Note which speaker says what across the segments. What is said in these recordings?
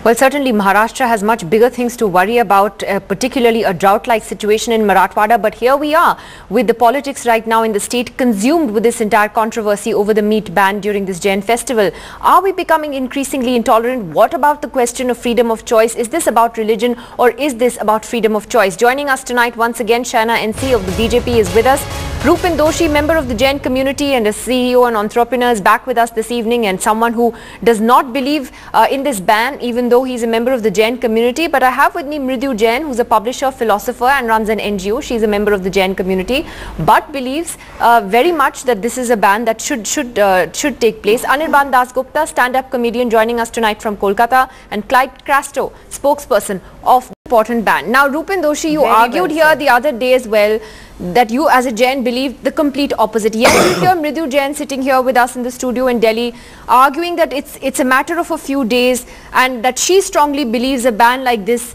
Speaker 1: Well, certainly Maharashtra has much bigger things to worry about, particularly a drought-like situation in Marathwada. But here we are with the politics right now in the state consumed with this entire controversy over the meat ban during this Jain festival. Are we becoming increasingly intolerant? What about the question of freedom of choice? Is this about religion or is this about freedom of choice? Joining us tonight once again, Shaina NC of the BJP is with us. Rupen-Doshi, member of the Jain community and a CEO and entrepreneur, is back with us this evening, and someone who does not believe in this ban, even though he's a member of the Jain community. But I have with me Mridu Jain, who's a publisher, philosopher and runs an NGO. She's a member of the Jain community, but believes very much that this is a ban that should take place. Anirban Das Gupta, stand-up comedian, joining us tonight from Kolkata, and Clyde Crasto, spokesperson of the important ban. Now, Rupen-Doshi, you argued here the other day as well that you as a Jain believe the complete opposite. Yet you hear Mridu Jain sitting here with us in the studio in Delhi arguing that it's a matter of a few days and that she strongly believes a ban like this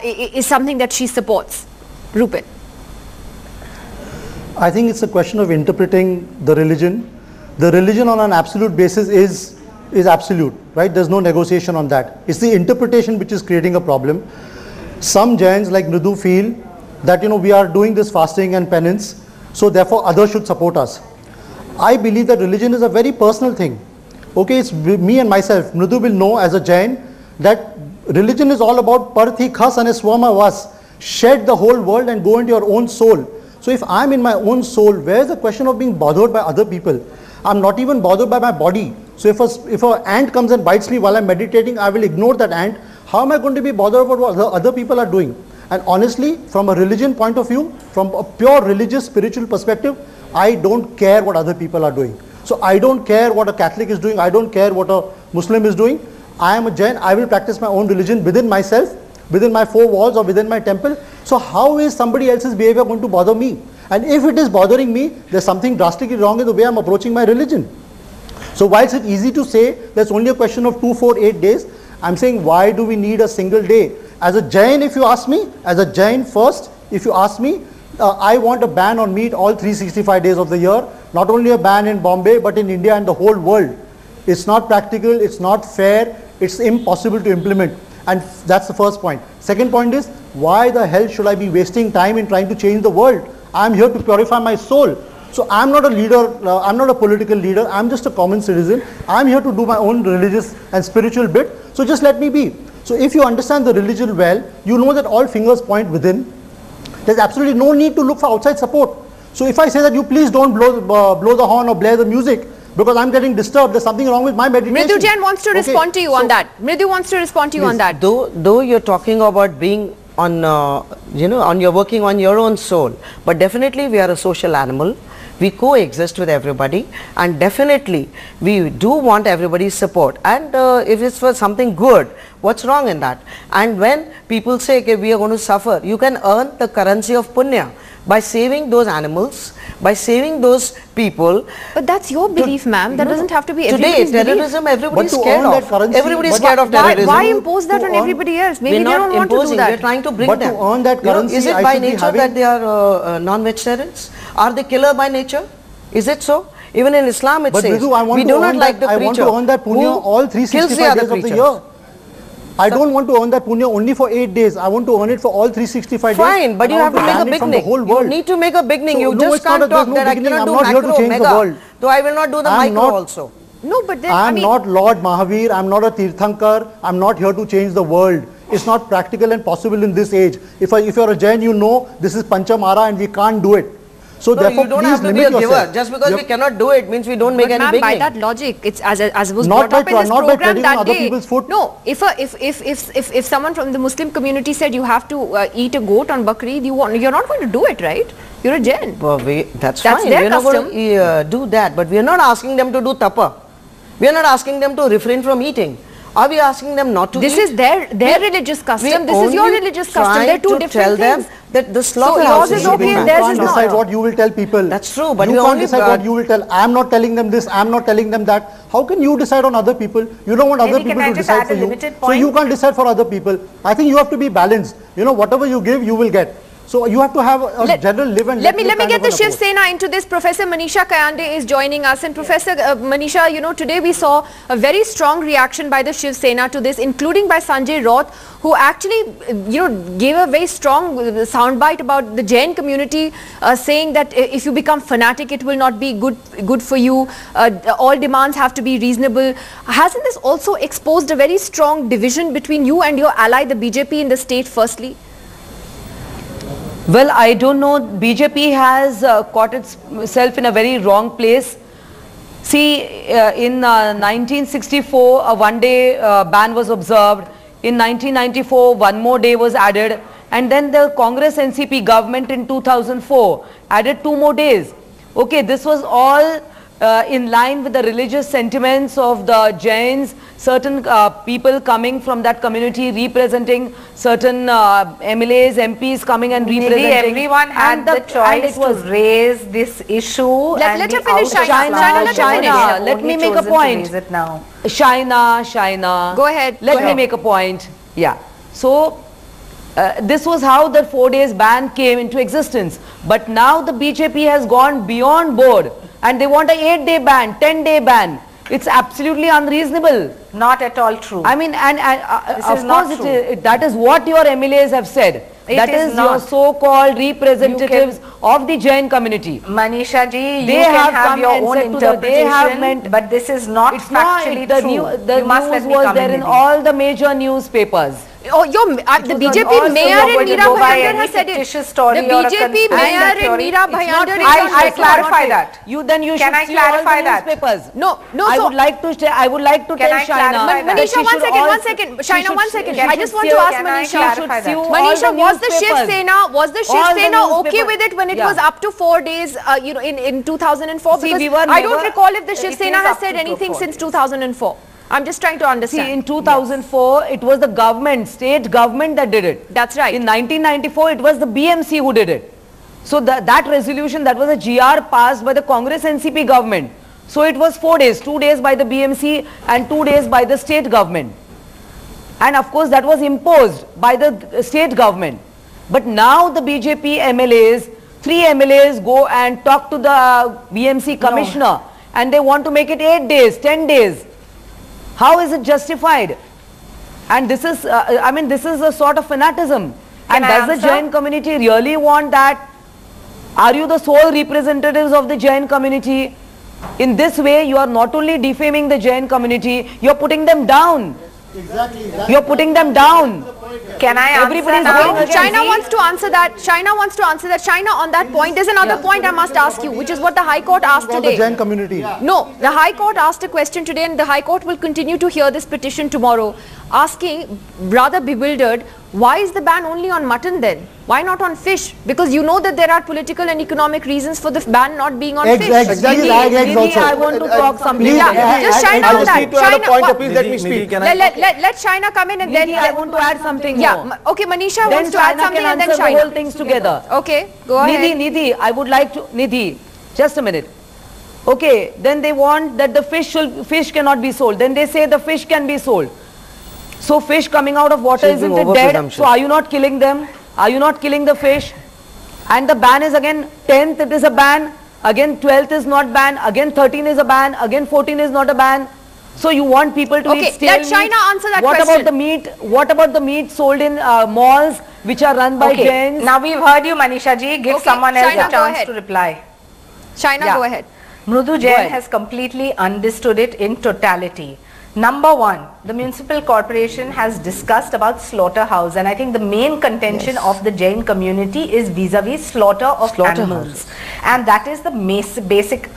Speaker 1: is something that she supports. Rupen.
Speaker 2: I think it's a question of interpreting the religion. The religion on an absolute basis is absolute, right? There's no negotiation on that. It's the interpretation which is creating a problem. Some Jains like Mridu feel that we are doing this fasting and penance, so therefore others should support us. I believe that religion is a very personal thing. Okay, it's me and myself. Mridu will know as a Jain that religion is all about parthi khas and swama vas. Shed the whole world and go into your own soul. So if I'm in my own soul, where's the question of being bothered by other people? I'm not even bothered by my body. So if an ant comes and bites me while I'm meditating, I will ignore that ant. How am I going to be bothered about what other people are doing? And honestly, from a religion point of view, from a pure religious, spiritual perspective, I don't care what other people are doing. So I don't care what a Catholic is doing. I don't care what a Muslim is doing. I am a Jain. I will practice my own religion within myself, within my four walls or within my temple. So how is somebody else's behavior going to bother me? And if it is bothering me, there's something drastically wrong in the way I'm approaching my religion. So whilst it's easy to say that's only a question of 2, 4, 8 days, I'm saying why do we need a single day? As a Jain, if you ask me, as a Jain first, if you ask me, I want a ban on meat all 365 days of the year. Not only a ban in Bombay, but in India and the whole world. It's not practical, it's not fair, it's impossible to implement. And that's the first point. Second point is, why the hell should I be wasting time in trying to change the world? I'm here to purify my soul. So I'm not a leader, I'm not a political leader, I'm just a common citizen. I'm here to do my own religious and spiritual bit. So just let me be. So if you understand the religion well, you know that all fingers point within. There's absolutely no need to look for outside support. So if I say that you please don't blow the horn or blare the music because I'm getting disturbed, there's something wrong with my meditation.
Speaker 1: Mridu Jain wants to respond to you on that. Mridu wants to respond to you on that.
Speaker 3: Though you're talking about being on, you're working on your own soul, but definitely we are a social animal. We coexist with everybody, and definitely we do want everybody's support, and if it's for something good, what's wrong in that? And when people say, okay, we are going to suffer, you can earn the currency of punya by saving those animals, by saving those people.
Speaker 1: But that's your belief, ma'am. That doesn't have to be
Speaker 3: everybody's
Speaker 1: belief.
Speaker 3: Everybody's scared of. Everybody's scared of terrorism.
Speaker 1: Why impose that on everybody else? Maybe they don't want to do that.
Speaker 3: We're trying to bring them.
Speaker 2: But to earn that currency,
Speaker 3: is it by nature that they are non-vegetarians? Are they killer by nature? Is it so? Even in Islam it says, we do not like the creature.
Speaker 2: I want to earn that punya all 365 days of the year. I don't want to earn that punya only for 8 days. I want to earn it for all 365 days.
Speaker 3: Fine, but you have to make a beginning. You need to make a beginning. You just can't talk that I cannot do macro, mega. So I will not do the micro also.
Speaker 1: No, but then
Speaker 2: I'm not Lord Mahavir. I'm not a Tirthankar. I'm not here to change the world. It's not practical and possible in this age. If you're a Jain, you know this is Panchamara and we can't do it. So
Speaker 3: no,
Speaker 2: therefore,
Speaker 3: you don't have to be a giver. Just because we cannot do it means we don't make any beginning.
Speaker 1: By that logic, it's as was brought up in this program that day. No, if someone from the Muslim community said you have to eat a goat on Bakrid, you're not going to do it, right? You're a Jain.
Speaker 3: Well, that's fine. We're not going to do that, but we are not asking them to do tapa. We are not asking them to refrain from eating. Are we asking them not to eat?
Speaker 1: This is their religious custom. This is your religious custom. They're two different things.
Speaker 3: That the slaughterhouse
Speaker 1: is okay and theirs is not.
Speaker 2: You can't decide what you will tell people.
Speaker 3: That's true, but
Speaker 2: you can't decide what you will tell. I am not telling them this, I am not telling them that. How can you decide on other people? You don't want other people to decide for you. So you can't decide for other people. I think you have to be balanced. Whatever you give, you will get. So you have to have a general live and
Speaker 1: let me get the Shiv Sena into this. Professor Manisha Kayande is joining us, and Professor Manisha, you know, today we saw a very strong reaction by the Shiv Sena to this, including by Sanjay Raut, who actually, you know, gave a very strong soundbite about the Jain community, saying that if you become fanatic, it will not be good for you. All demands have to be reasonable. Hasn't this also exposed a very strong division between you and your ally, the BJP, in the state? Firstly.
Speaker 4: Well, I don't know. BJP has caught itself in a very wrong place. See, in 1964, a one-day ban was observed. In 1994, one more day was added. And then the Congress NCP government in 2004 added 2 more days. Okay, this was all in line with the religious sentiments of the Jains, certain people coming from that community representing certain MLAs, MPs coming and representing.
Speaker 5: Maybe everyone had the choice to raise this issue.
Speaker 1: Let her finish, Shaina.
Speaker 4: Let me make a point. Shaina.
Speaker 1: Go ahead.
Speaker 4: Let me make a point. Yeah. So, this was how the 4 days ban came into existence. But now the BJP has gone beyond board and they want a 8-day ban, 10-day ban. It's absolutely unreasonable.
Speaker 5: Not at all true.
Speaker 4: I mean, and of course that is what your MLAs have said. That is your so-called representatives of the Jain community.
Speaker 5: Manisha ji, you can have your own interpretation, but this is not factually true.
Speaker 4: The news was there in all the major newspapers.
Speaker 1: Oh, the BJP mayor in Meera Bhayander has said it. The BJP mayor in Meera Bhayander is
Speaker 5: I clarify that.
Speaker 4: Can I clarify that?
Speaker 1: No.
Speaker 4: I would like to tell Shaina.
Speaker 1: Manisha, one second. Shaina, 1 second. I just want to ask Manisha. Manisha, was the Shiv Sena okay with it when it was up to 4 days, you know, in 2004? Because I don't recall if the Shiv Sena has said anything since 2004. I'm just trying to understand.
Speaker 4: See, in 2004, it was the government, state government that did it.
Speaker 1: That's right.
Speaker 4: In 1994, it was the BMC who did it. So that resolution, that was a GR passed by the Congress NCP government. So it was 4 days, 2 days by the BMC and 2 days by the state government. And of course, that was imposed by the state government. But now the BJP MLAs, 3 MLAs go and talk to the BMC commissioner and they want to make it 8 days, 10 days. How is it justified? And this is, I mean, this is a sort of fanaticism. And does the Jain community really want that? Are you the sole representatives of the Jain community? In this way, you are not only defaming the Jain community, you are putting them down.
Speaker 2: Exactly.
Speaker 4: You are putting them down.
Speaker 5: Can I answer
Speaker 1: now? Shaina wants to answer that. Shaina, on that point, there's another point I must ask you, which is what the High Court asked today.
Speaker 2: The Jain community.
Speaker 1: No, the High Court asked a question today, and the High Court will continue to hear this petition tomorrow, asking, rather bewildered, why is the ban only on mutton then? Why not on fish? Because you know that there are political and economic reasons for the ban not being on fish.
Speaker 2: Exactly.
Speaker 4: I want to talk something.
Speaker 1: Just Shaina on that.
Speaker 6: I just need to add a point, please let me speak.
Speaker 1: Let Shaina come in and then
Speaker 4: I want to add something more.
Speaker 1: Yeah, okay, Manisha wants to add something and then Shaina.
Speaker 4: The whole things together.
Speaker 1: Okay, go ahead.
Speaker 4: Nidhi, I would like to, Nidhi, just a minute. Okay, then they want that the fish cannot be sold. Then they say the fish can be sold. So fish coming out of water, isn't it dead? So are you not killing them? Are you not killing the fish? And the ban is again 10th it is a ban, again 12th is not ban, again 13 is a ban, again 14 is not a ban. So you want people to eat stale meat.
Speaker 1: Let Shaina answer that
Speaker 4: what
Speaker 1: question.
Speaker 4: About the meat? What about the meat sold in malls which are run by Jains?
Speaker 5: Now we've heard you, Manisha ji. Give someone else a chance to reply.
Speaker 1: Shaina, go ahead.
Speaker 5: Mrudu Jain has completely understood it in totality. Number one, the municipal corporation has discussed about slaughterhouse, and I think the main contention of the Jain community is vis-a-vis slaughter of animals, and that is the basic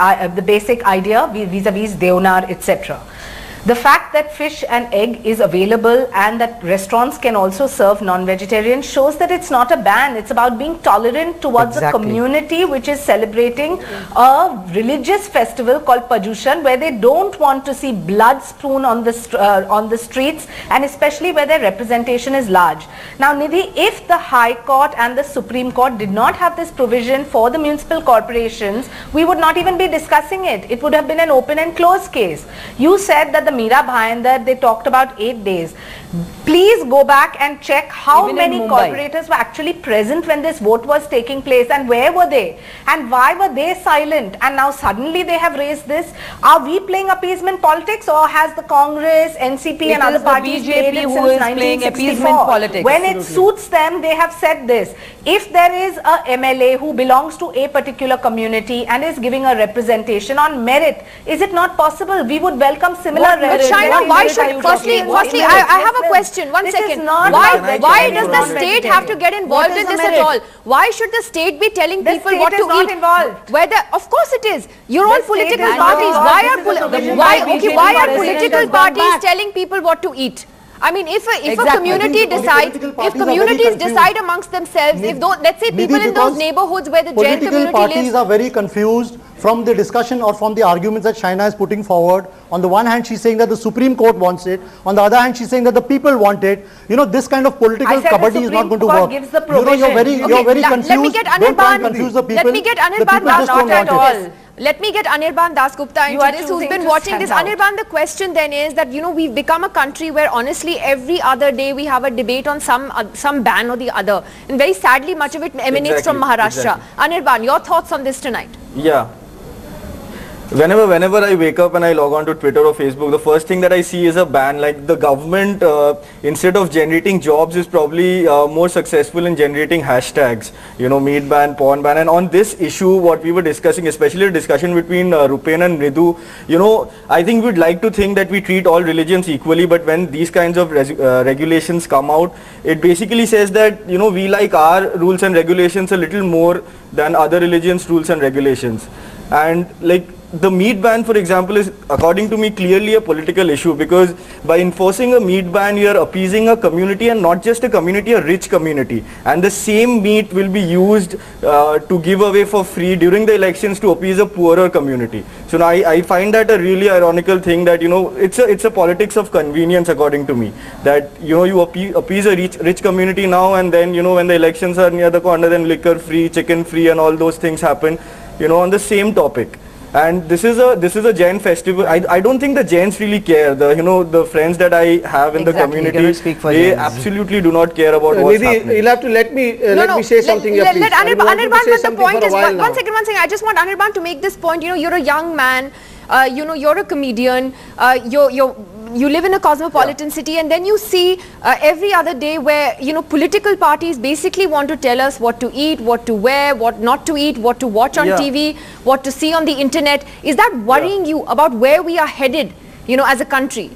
Speaker 5: idea vis-a-vis Deonar, etc. The fact that fish and egg is available and that restaurants can also serve non-vegetarian shows that it's not a ban. It's about being tolerant towards a community which is celebrating a religious festival called Pajushan, where they don't want to see blood strewn on the streets, and especially where their representation is large. Now Nidhi, if the High Court and the Supreme Court did not have this provision for the municipal corporations, we would not even be discussing it. It would have been an open and closed case. You said that the Meera Bhayander, they talked about 8 days. Please go back and check how
Speaker 4: Even in
Speaker 5: many
Speaker 4: Mumbai.
Speaker 5: corporators were actually present when this vote was taking place, and where were they? And why were they silent? And now suddenly they have raised this. Are we playing appeasement politics, or has the Congress, NCP
Speaker 4: It
Speaker 5: and other
Speaker 4: is the
Speaker 5: parties
Speaker 4: BJP
Speaker 5: played it
Speaker 4: who
Speaker 5: since
Speaker 4: is playing
Speaker 5: 1964?
Speaker 4: appeasement politics.
Speaker 5: When it suits them, they have said this. If there is a MLA who belongs to a particular community and is giving a representation on merit, is it not possible? We would welcome similar
Speaker 1: But Shaina, why should, firstly, I have a question, one second. Why does the state have to get involved in this at all? Why should the state be telling people what to eat?
Speaker 5: The state is not involved.
Speaker 1: Whether, of course it is. You're all
Speaker 5: The state
Speaker 1: political
Speaker 5: is not
Speaker 1: parties.
Speaker 5: involved.
Speaker 1: Why are political parties telling people what to eat? I mean, if a community decides, if communities decide amongst themselves, if those, let's say people in those neighborhoods where the Jain community
Speaker 2: parties
Speaker 1: lives,
Speaker 2: are very confused from the discussion or from the arguments that Shaina is putting forward. On the one hand, she's saying that the Supreme Court wants it. On the other hand, she's saying that the people want it. You know, this kind of political kabaddi is not going to work.
Speaker 5: Gives the
Speaker 2: You know, you're very confused.
Speaker 1: Let me get
Speaker 2: Don't confuse the people.
Speaker 1: Let me get
Speaker 2: The
Speaker 1: Anirban
Speaker 2: people just don't
Speaker 1: not at
Speaker 2: want it.
Speaker 1: all. Let me get Anirban Dasgupta into this, who's been watching this. Anirban, the question then is that, you know, we've become a country where honestly every other day we have a debate on some ban or the other. And very sadly, much of it emanates from Maharashtra. Anirban, your thoughts on this tonight?
Speaker 6: Yeah. Whenever I wake up and I log on to Twitter or Facebook, the first thing that I see is a ban. Like the government, instead of generating jobs, is probably more successful in generating hashtags. You know, meat ban, porn ban. And on this issue, what we were discussing, especially the discussion between Rupen and Ridu, you know, I think we'd like to think that we treat all religions equally. But when these kinds of regulations come out, it basically says that, you know, we like our rules and regulations a little more than other religions' rules and regulations. And like, the meat ban, for example, is, according to me, clearly a political issue, because by enforcing a meat ban, you are appeasing a community, and not just a community, a rich community. And the same meat will be used to give away for free during the elections to appease a poorer community. So now I find that a really ironical thing, that, you know, it's a politics of convenience, according to me. That, you know, you appease a rich community now, and then, you know, when the elections are near the corner, then liquor free, chicken free, and all those things happen, you know, on the same topic. And this is a Jain festival. I don't think the Jains really care. The friends that I have in the community, they absolutely do not care about what's happening.
Speaker 7: You'll have to let me say something here, please.
Speaker 1: Let Anirban, but the point is, one second. I just want Anirban to make this point. You know, you're a young man. You know, you're a comedian. You live in a cosmopolitan city, and then you see every other day where, you know, political parties basically want to tell us what to eat, what to wear, what not to eat, what to watch on TV, what to see on the internet. Is that worrying you about where we are headed, you know, as a country?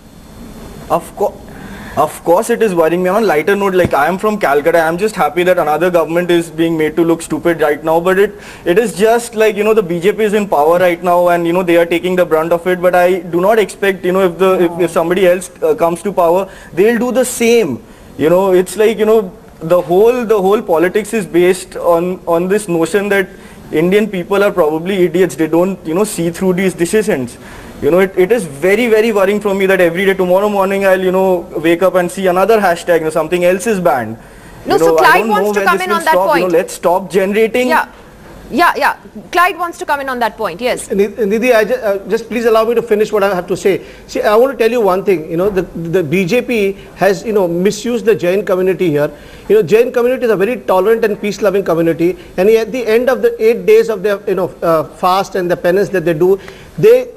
Speaker 6: Of course it is worrying me. On a lighter note, like, I am from Calcutta. I am just happy that another government is being made to look stupid right now. But it is just like, you know, the BJP is in power right now, and, you know, they are taking the brunt of it. But I do not expect, you know, if somebody else comes to power, they'll do the same. You know, it's like, you know, the whole politics is based on this notion that Indian people are probably idiots. They don't, you know, see through these decisions. You know, it is very, very worrying for me that every day, tomorrow morning, I'll, you know, wake up and see another hashtag, you know, something else is banned.
Speaker 1: No, so Clyde wants to come in on that point.
Speaker 6: You know, let's stop generating.
Speaker 1: Yeah. Clyde wants to come in on that point. Yes.
Speaker 7: Nidhi, just please allow me to finish what I have to say. See, I want to tell you one thing. You know, the BJP has, you know, misused the Jain community here. You know, Jain community is a very tolerant and peace-loving community, and at the end of the 8 days of their, you know, fast and the penance that they do,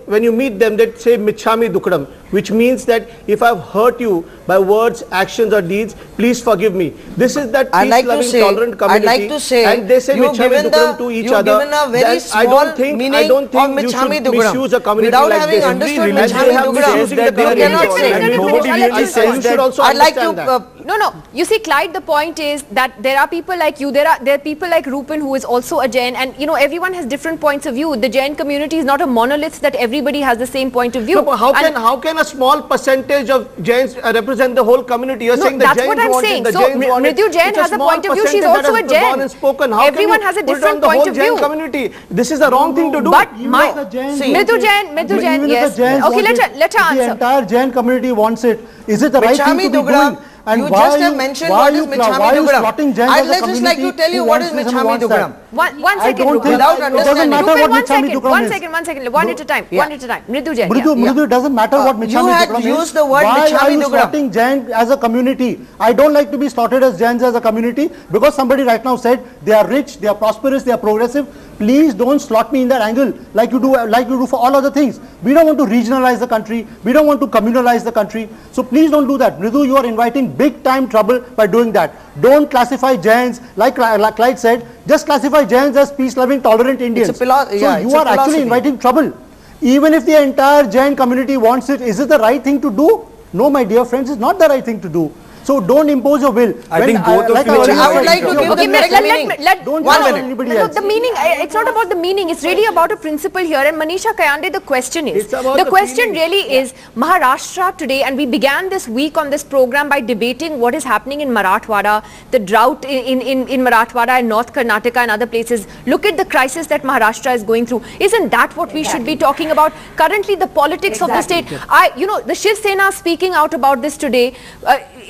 Speaker 7: when you meet them, they say Michhami Dukadam, which means that if I've hurt you by words, actions or deeds, please forgive me. This is that peace-loving, tolerant community.
Speaker 3: I'd like to say,
Speaker 7: and they say Michhami Dukadam to each other.
Speaker 3: You've given a very small meaning
Speaker 7: I don't think
Speaker 3: of
Speaker 7: you
Speaker 3: Michhami
Speaker 7: should
Speaker 3: Dukadam.
Speaker 7: misuse a community
Speaker 3: Without
Speaker 7: like
Speaker 3: having
Speaker 7: this.
Speaker 3: understood
Speaker 7: Michhami
Speaker 3: Dukadam, you cannot say.
Speaker 6: Nobody really says that.
Speaker 3: I'd like to...
Speaker 1: No. You see, Clyde, the point is that there are people like you, there are people like Rupen, who is also a Jain, and, you know, everyone has different points of view. The Jain community is not a monolith that everybody has the same point of view.
Speaker 7: No, but how can a small percentage of Jains represent the whole community? You're saying the
Speaker 1: that's
Speaker 7: Jains
Speaker 1: what I'm
Speaker 7: want
Speaker 1: saying.
Speaker 7: it, the
Speaker 1: So
Speaker 7: Jains want it.
Speaker 1: Mridhu Jain has a point of view. She's also a Jain. Everyone has a different point of view.
Speaker 7: Community. This is the wrong thing to do.
Speaker 1: But Mridhu Jain, yes. Okay, let her answer.
Speaker 2: The entire Jain community wants it. Is it the right thing to be doing?
Speaker 3: And you just have mentioned what is Michhami Dukadam. I'd just like to tell you what is Michhami Dukadam.
Speaker 1: One
Speaker 2: I
Speaker 1: second,
Speaker 2: don't think
Speaker 3: Without
Speaker 2: it doesn't matter
Speaker 1: Rupal,
Speaker 2: what
Speaker 1: one
Speaker 2: Mitsami
Speaker 1: second,
Speaker 2: Dukram
Speaker 1: one
Speaker 2: is.
Speaker 1: second, one second, one at a time,
Speaker 3: Yeah.
Speaker 1: one at a time. Mridu Jain.
Speaker 2: Mridu, it doesn't matter what
Speaker 3: you
Speaker 2: Mitsami
Speaker 3: had
Speaker 2: Dukram is.
Speaker 3: used the word
Speaker 2: Why
Speaker 3: Mitsami
Speaker 2: are you
Speaker 3: Dukram?
Speaker 2: slaughtering Jain as a community? I don't like to be slaughtered as Jains as a community because somebody right now said they are rich, they are prosperous, they are progressive. Please don't slot me in that angle like you do for all other things. We don't want to regionalize the country. We don't want to communalize the country. So please don't do that. Mridu, you are inviting big time trouble by doing that. Don't classify Jains, like Clyde said, just classify Jains as peace-loving, tolerant Indians.
Speaker 3: It's a
Speaker 2: so you are actually inviting trouble. Even if the entire Jain community wants it, is it the right thing to do? No, my dear friends, it's not the right thing to do. So don't impose your will.
Speaker 6: I think both of you
Speaker 3: I would like to give
Speaker 1: Okay,
Speaker 3: the correct meaning.
Speaker 2: Don't
Speaker 3: One
Speaker 2: judge
Speaker 3: minute.
Speaker 2: anybody
Speaker 1: No,
Speaker 2: else.
Speaker 1: the meaning, it's not about the meaning, it's really about a principle here. And Manisha Kayande, the question is,
Speaker 7: It's about
Speaker 1: the
Speaker 7: the
Speaker 1: question
Speaker 7: feeling.
Speaker 1: really is, Maharashtra today, and we began this week on this program by debating what is happening in Marathwada, the drought in Marathwada and North Karnataka and other places. Look at the crisis that Maharashtra is going through. Isn't that what we should be talking about? Currently, the politics of the state. The Shiv Sena speaking out about this today.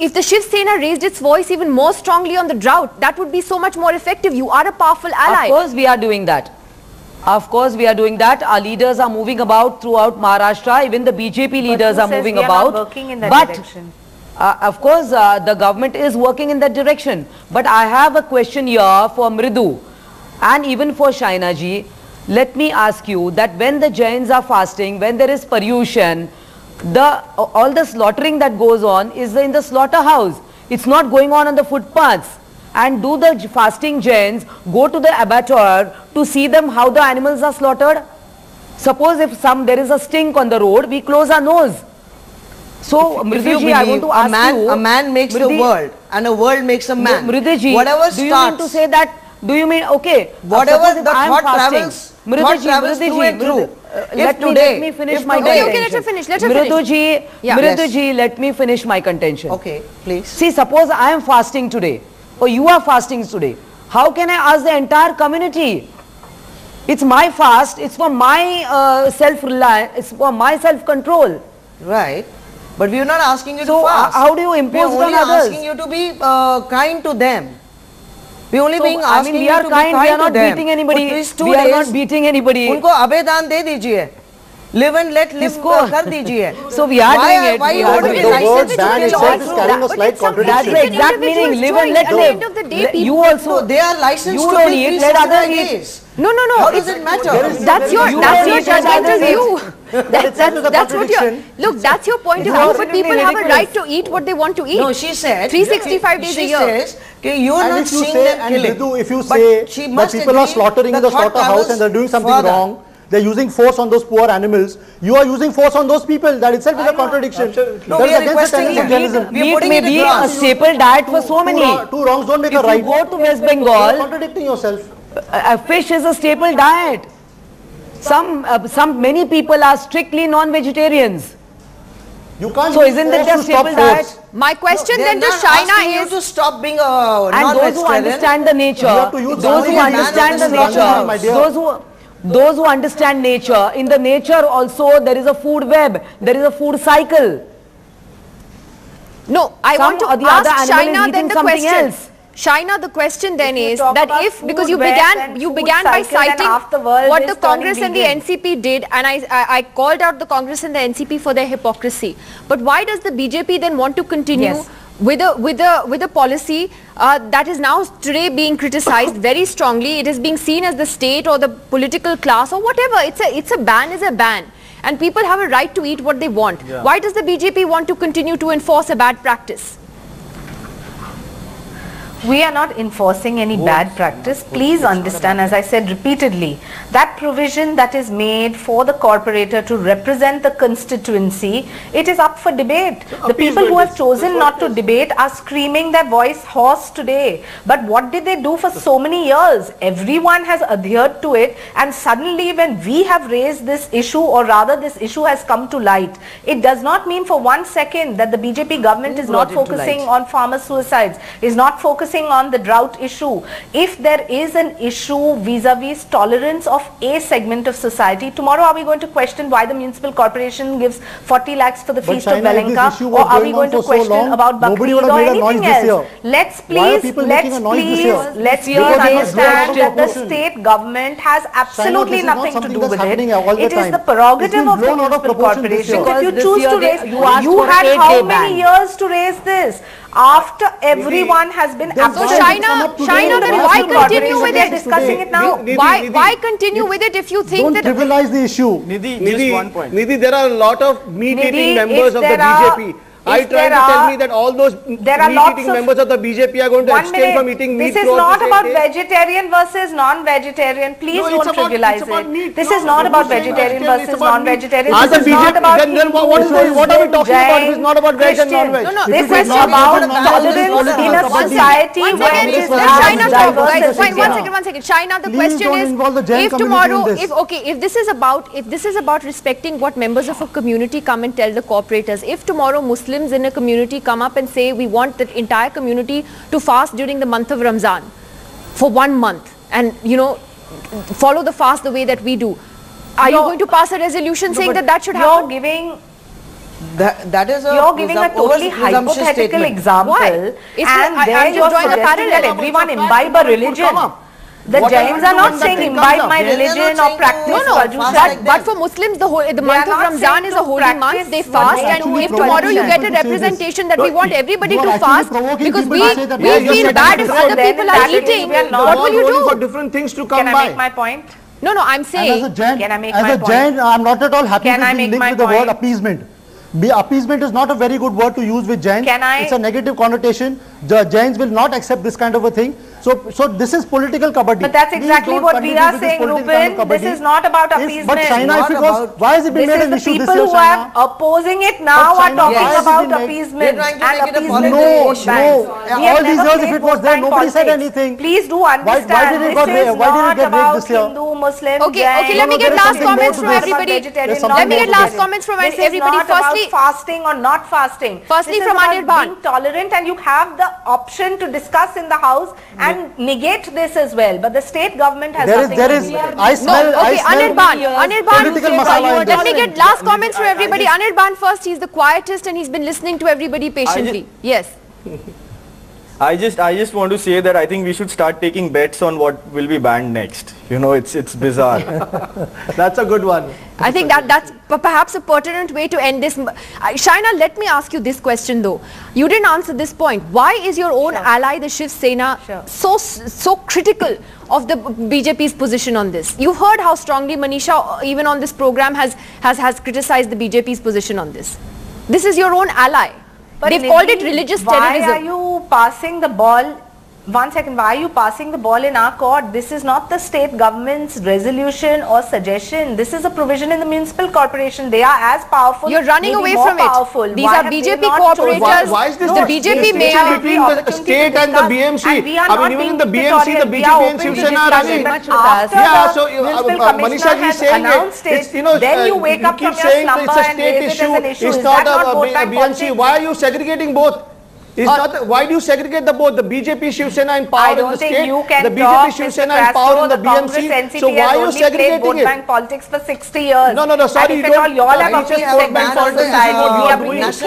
Speaker 1: If the Shiv Sena raised its voice even more strongly on the drought, that would be so much more effective. You are a powerful ally.
Speaker 4: Of course we are doing that. Of course we are doing that. Our leaders are moving about throughout Maharashtra. Even the BJP leaders
Speaker 5: who
Speaker 4: are
Speaker 5: says
Speaker 4: moving
Speaker 5: we are not
Speaker 4: about.
Speaker 5: working in that
Speaker 4: But
Speaker 5: direction?
Speaker 4: of course the government is working in that direction. But I have a question here for Mridu and even for Shaina ji. Let me ask you that when the Jains are fasting, when there is Paryushan, all the slaughtering that goes on is in the slaughterhouse. It's not going on the footpaths. And do the fasting Jains go to the abattoir to see them how the animals are slaughtered? Suppose if there is a stink on the road, we close our nose. So,
Speaker 3: If you
Speaker 4: Mriduji, I want
Speaker 3: believe
Speaker 4: to ask you,
Speaker 3: a man makes the world and a world makes a man.
Speaker 4: Mriduji,
Speaker 3: Whatever
Speaker 4: do you mean to
Speaker 3: starts,
Speaker 4: say that? Do you mean okay?
Speaker 3: whatever
Speaker 4: suppose if
Speaker 3: the
Speaker 4: I am
Speaker 3: thought
Speaker 4: fasting,
Speaker 3: travels,
Speaker 4: Mriduji,
Speaker 3: through and through.
Speaker 4: let me finish my
Speaker 1: Okay,
Speaker 4: contention.
Speaker 1: let her finish, let her finish.
Speaker 4: Mriduji,
Speaker 1: Yeah.
Speaker 4: Mriduji, let me finish my contention.
Speaker 3: Okay, please.
Speaker 4: See, suppose I am fasting today, or you are fasting today. How can I ask the entire community? It's my fast. It's for my self-reliance. It's for my self-control.
Speaker 3: Right. But we are not asking you
Speaker 4: So,
Speaker 3: to fast.
Speaker 4: how do you
Speaker 3: We
Speaker 4: impose
Speaker 3: are
Speaker 4: it on
Speaker 3: only
Speaker 4: others?
Speaker 3: asking you to be kind to them. We are only
Speaker 4: So,
Speaker 3: being
Speaker 4: I
Speaker 3: asking
Speaker 4: mean, we
Speaker 3: you
Speaker 4: are
Speaker 3: to
Speaker 4: kind.
Speaker 3: be
Speaker 4: We are
Speaker 3: kind to
Speaker 4: not
Speaker 3: them.
Speaker 4: beating anybody.
Speaker 3: For these 2
Speaker 4: We are
Speaker 3: days,
Speaker 4: not beating anybody.
Speaker 3: उनको अभेदान दे दीजिए. Live and let live कर दीजिए.
Speaker 4: So we are
Speaker 3: Why-
Speaker 4: doing it.
Speaker 3: why
Speaker 4: we
Speaker 3: you
Speaker 4: are
Speaker 3: want to
Speaker 4: doing
Speaker 3: be
Speaker 4: it.
Speaker 2: The word
Speaker 3: licensed
Speaker 2: ban
Speaker 3: to
Speaker 2: itself
Speaker 3: kill
Speaker 2: is
Speaker 3: also?
Speaker 2: carrying a
Speaker 1: But
Speaker 2: slight
Speaker 1: it's something
Speaker 4: That's
Speaker 2: contradiction.
Speaker 4: the
Speaker 1: It's an
Speaker 4: exact meaning.
Speaker 1: individual's
Speaker 4: Live and
Speaker 1: choice.
Speaker 4: let
Speaker 1: At the
Speaker 4: live.
Speaker 1: end of the day,
Speaker 4: You
Speaker 1: people-
Speaker 4: also.
Speaker 3: No, they are licensed
Speaker 4: You
Speaker 3: to
Speaker 4: don't
Speaker 3: be
Speaker 4: eat, let others
Speaker 3: 365
Speaker 4: eat.
Speaker 3: days.
Speaker 1: No.
Speaker 3: How does it matter?
Speaker 1: That's your
Speaker 4: You
Speaker 1: that's
Speaker 4: don't
Speaker 1: your
Speaker 4: eat, let
Speaker 1: judgmental
Speaker 4: others
Speaker 1: view.
Speaker 2: That's
Speaker 1: That's what you're. Look, that's your point of view. But people have a right to eat what they want to eat.
Speaker 3: No, she said
Speaker 1: 365 days a
Speaker 3: she
Speaker 1: year.
Speaker 3: says okay, you are
Speaker 2: And
Speaker 3: not
Speaker 2: if you
Speaker 3: seeing
Speaker 2: say,
Speaker 3: them
Speaker 2: and
Speaker 3: killing.
Speaker 2: Mridu, if you
Speaker 3: But
Speaker 2: say
Speaker 3: she
Speaker 2: that
Speaker 3: must
Speaker 2: people are
Speaker 3: agree
Speaker 2: slaughtering in
Speaker 3: the
Speaker 2: the
Speaker 3: thought
Speaker 2: slaughterhouse
Speaker 3: travels
Speaker 2: and they're doing something
Speaker 3: further.
Speaker 2: wrong, they're using force on those poor animals, you are using force on those people. That itself is a contradiction.
Speaker 7: Absolutely.
Speaker 3: No,
Speaker 2: That
Speaker 3: we
Speaker 2: is
Speaker 3: are
Speaker 2: against the
Speaker 3: requesting
Speaker 2: tenets of
Speaker 3: you.
Speaker 2: Jainism.
Speaker 3: We are
Speaker 4: Meat
Speaker 3: putting
Speaker 4: may
Speaker 3: it
Speaker 4: be a
Speaker 3: across.
Speaker 4: staple diet for so many.
Speaker 2: Two wrongs don't make
Speaker 4: If
Speaker 2: a right.
Speaker 4: you go to West
Speaker 2: You're
Speaker 4: Bengal,
Speaker 2: contradicting yourself.
Speaker 4: fish is a staple diet. Many people are strictly non-vegetarians.
Speaker 2: You can't
Speaker 4: So
Speaker 2: use
Speaker 4: isn't that
Speaker 2: force
Speaker 4: a
Speaker 2: to stop
Speaker 4: staple diet?
Speaker 2: force.
Speaker 1: My question
Speaker 3: They are
Speaker 1: then to
Speaker 3: not asking
Speaker 1: Shaina
Speaker 3: you
Speaker 1: is,
Speaker 3: to stop being a
Speaker 4: And those who
Speaker 3: non-vegetarian.
Speaker 4: understand the nature,
Speaker 2: have to use
Speaker 4: those who
Speaker 2: the
Speaker 4: understand the
Speaker 2: man of this country, my
Speaker 4: nature,
Speaker 2: dear.
Speaker 4: those who understand nature, in the nature also there is a food web, there is a food cycle.
Speaker 1: no, I
Speaker 4: Some
Speaker 1: want to
Speaker 4: or the other
Speaker 1: ask
Speaker 4: animal is
Speaker 1: Shaina then
Speaker 4: eating
Speaker 1: the
Speaker 4: something
Speaker 1: question.
Speaker 4: else.
Speaker 1: Shaina, the question then
Speaker 5: If you
Speaker 1: is
Speaker 5: talk
Speaker 1: that
Speaker 5: about
Speaker 1: if, because
Speaker 5: food
Speaker 1: you
Speaker 5: web
Speaker 1: began
Speaker 5: and
Speaker 1: you
Speaker 5: food
Speaker 1: began by
Speaker 5: cycle, then
Speaker 1: citing
Speaker 5: half the world
Speaker 1: what
Speaker 5: is
Speaker 1: the Congress and the
Speaker 5: turning
Speaker 1: NCP did, and I called out the Congress and the NCP for their hypocrisy. But why does the BJP then want to continue
Speaker 5: Yes.
Speaker 1: with a policy that is now today being criticized very strongly? It is being seen as the state or the political class or whatever. It's a ban is a ban. And people have a right to eat what they want.
Speaker 6: Yeah.
Speaker 1: Why does the BJP want to continue to enforce a bad practice?
Speaker 5: We are not enforcing any bad practice. Please understand, as I said repeatedly, that provision that is made for the corporator to represent the constituency, it is up for debate. The people who have chosen not to debate are screaming their voice hoarse today. But what did they do for so many years? Everyone has adhered to it, and suddenly when we have raised this issue, or rather this issue has come to light, it does not mean for 1 second that the BJP government is not focusing on farmer suicides, is not focusing focusing on the drought issue. If there is an issue vis-a-vis tolerance of a segment of society, tomorrow are we going to question why the municipal corporation gives 40 lakhs for the feast of Velenka, or are we going to question about Bakrid or anything else? Let's please understand that the state government has absolutely nothing to do with it. It is the prerogative of the municipal corporation. If you choose to raise, you had how many years to raise this? After everyone has been
Speaker 1: absent. So China, then why continue with it?
Speaker 5: Discussing it now.
Speaker 1: Why continue with it if you think that...
Speaker 2: Don't trivialize the issue.
Speaker 6: Nidhi, just one point.
Speaker 7: Nidhi, there are a lot of meat-eating members of the BJP. I tried to tell me that all those meat-eating members of the BJP are going to abstain from eating meat.
Speaker 5: This is not about vegetarian versus non-vegetarian. Please don't trivialize it. This is not about vegetarian versus non-vegetarian. This is not about
Speaker 7: then what are we talking about? It is not about veg and non-veg.
Speaker 5: No, this is about tolerance in a society where it is as diverse.
Speaker 1: One second. China, the question is, if tomorrow, if this is about respecting what members of a community come and tell the corporators, if tomorrow Muslims in a community come up and say we want the entire community to fast during the month of Ramzan for 1 month and follow the fast the way that we do, are you going to pass a resolution saying that should happen?
Speaker 3: You're giving a
Speaker 5: totally hypothetical example.
Speaker 1: Why?
Speaker 5: And then you're suggesting that everyone imbibe a religion. The Jains are not saying imbibe my religion or practice.
Speaker 1: But for Muslims, the month of Ramzan is a holy month. They fast, and if tomorrow you get a representation that we want everybody to fast because we feel bad if other people are eating, what will you do?
Speaker 7: For different things to come
Speaker 5: by. Can I make my point?
Speaker 1: No, I'm saying.
Speaker 5: Can I make my point?
Speaker 2: As a Jain, I'm not at all happy with being linked with the word appeasement. Appeasement is not a very good word to use with Jains. It's a negative connotation. The Jains will not accept this kind of a thing. So this is political kabaddi.
Speaker 5: But that's exactly what we are saying, Rupen. This is not about appeasement.
Speaker 2: But China, if it was, why has it been made an issue this year,
Speaker 5: People who are opposing it now are talking about appeasement.
Speaker 2: No. All these years, if it was there, nobody said anything.
Speaker 5: Please do understand. Why did it get made this year? Hindu, Muslim,
Speaker 1: Okay, let me get last comments from everybody. Let me get last comments from everybody.
Speaker 5: Firstly, fasting or not fasting.
Speaker 1: Firstly, from Anirban.
Speaker 5: Being tolerant, and you have the option to discuss in the house and negate this as well. But the state government has nothing to do.
Speaker 2: I smell
Speaker 1: Anirban, let me get last comments from everybody. Anirban first. He's the quietest and he's been listening to everybody patiently. Yes.
Speaker 6: I just want to say that I think we should start taking bets on what will be banned next. It's bizarre.
Speaker 7: That's a good one.
Speaker 1: I think that's perhaps a pertinent way to end this. Shaina, let me ask you this question though. You didn't answer this point. Why is your own ally, the Shiv Sena, so critical of the BJP's position on this? You heard how strongly Manisha, even on this program, has criticized the BJP's position on this. This is your own ally. But they've called it religious terrorism.
Speaker 5: Why are you passing the ball? 1 second, why are you passing the ball in our court? This is not the state government's resolution or suggestion. This is a provision in the municipal corporation. They are as powerful.
Speaker 1: You're running away from it. These are BJP cooperators.
Speaker 7: Why is this
Speaker 1: the BJP mayor
Speaker 7: between the state and the BMC? I mean, even in the BMC, the BJP and Shiv Sena are running. Yeah, so Manisha ji is saying it.
Speaker 5: Then you wake up from your slumber and raise it as an issue.
Speaker 7: It's not a BMC. Why are you segregating both? Why do you segregate the both? The BJP Shiv Sena in power in the state, the BJP Shiv Sena in power in the BMC. So why are you segregating
Speaker 5: vote
Speaker 7: it?
Speaker 5: Bank politics for 60 years.
Speaker 7: No, sorry,
Speaker 5: you don't. You all have a segment for society.
Speaker 7: Let's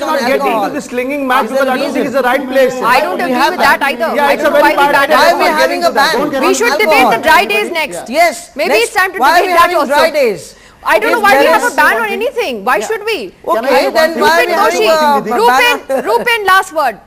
Speaker 7: not get into this slinging match because I don't think it's the right place.
Speaker 1: I don't agree with that either.
Speaker 7: Yeah, it's a very bad idea.
Speaker 3: Why are we having a ban?
Speaker 1: We should debate the dry days next.
Speaker 3: Yes.
Speaker 1: Maybe it's time to debate that also.
Speaker 3: Dry days?
Speaker 1: I don't know why we have a ban on anything. Why should we?
Speaker 3: Okay, then why
Speaker 1: Rupen, last word.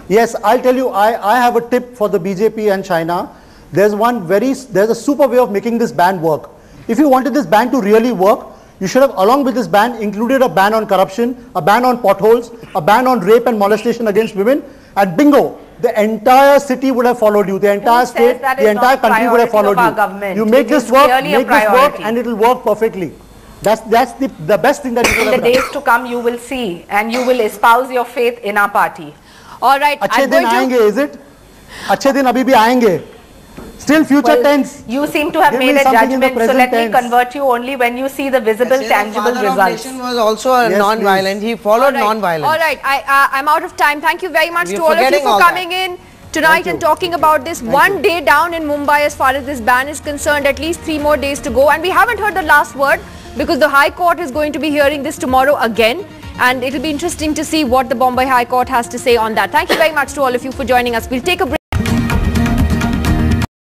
Speaker 2: Yes, I'll tell you, I have a tip for the BJP and China. There's a super way of making this ban work. If you wanted this ban to really work, you should have, along with this ban, included a ban on corruption, a ban on potholes, a ban on rape and molestation against women, and bingo, the entire city would have followed you, the entire state, the entire country would have followed you. You make this work, and it will work perfectly. That's the best thing that you could have done.
Speaker 5: In the days to come, you will see, and you will espouse your faith in our party.
Speaker 1: All right.
Speaker 2: अच्छे दिन आएंगे, is it? अच्छे दिन अभी भी आएंगे. Still future tense.
Speaker 5: You seem to have made a judgment, so let me convert you only when you see the visible, tangible results.
Speaker 3: Was also a non-violent. He followed non-violence.
Speaker 1: All right. I'm out of time. Thank you very much to all of you for coming in. tonight and talking about this. One day down in Mumbai as far as this ban is concerned, at least 3 more days to go. And we haven't heard the last word because the High Court is going to be hearing this tomorrow again. And it will be interesting to see what the Bombay High Court has to say on that. Thank you very much to all of you for joining us. We'll take a break.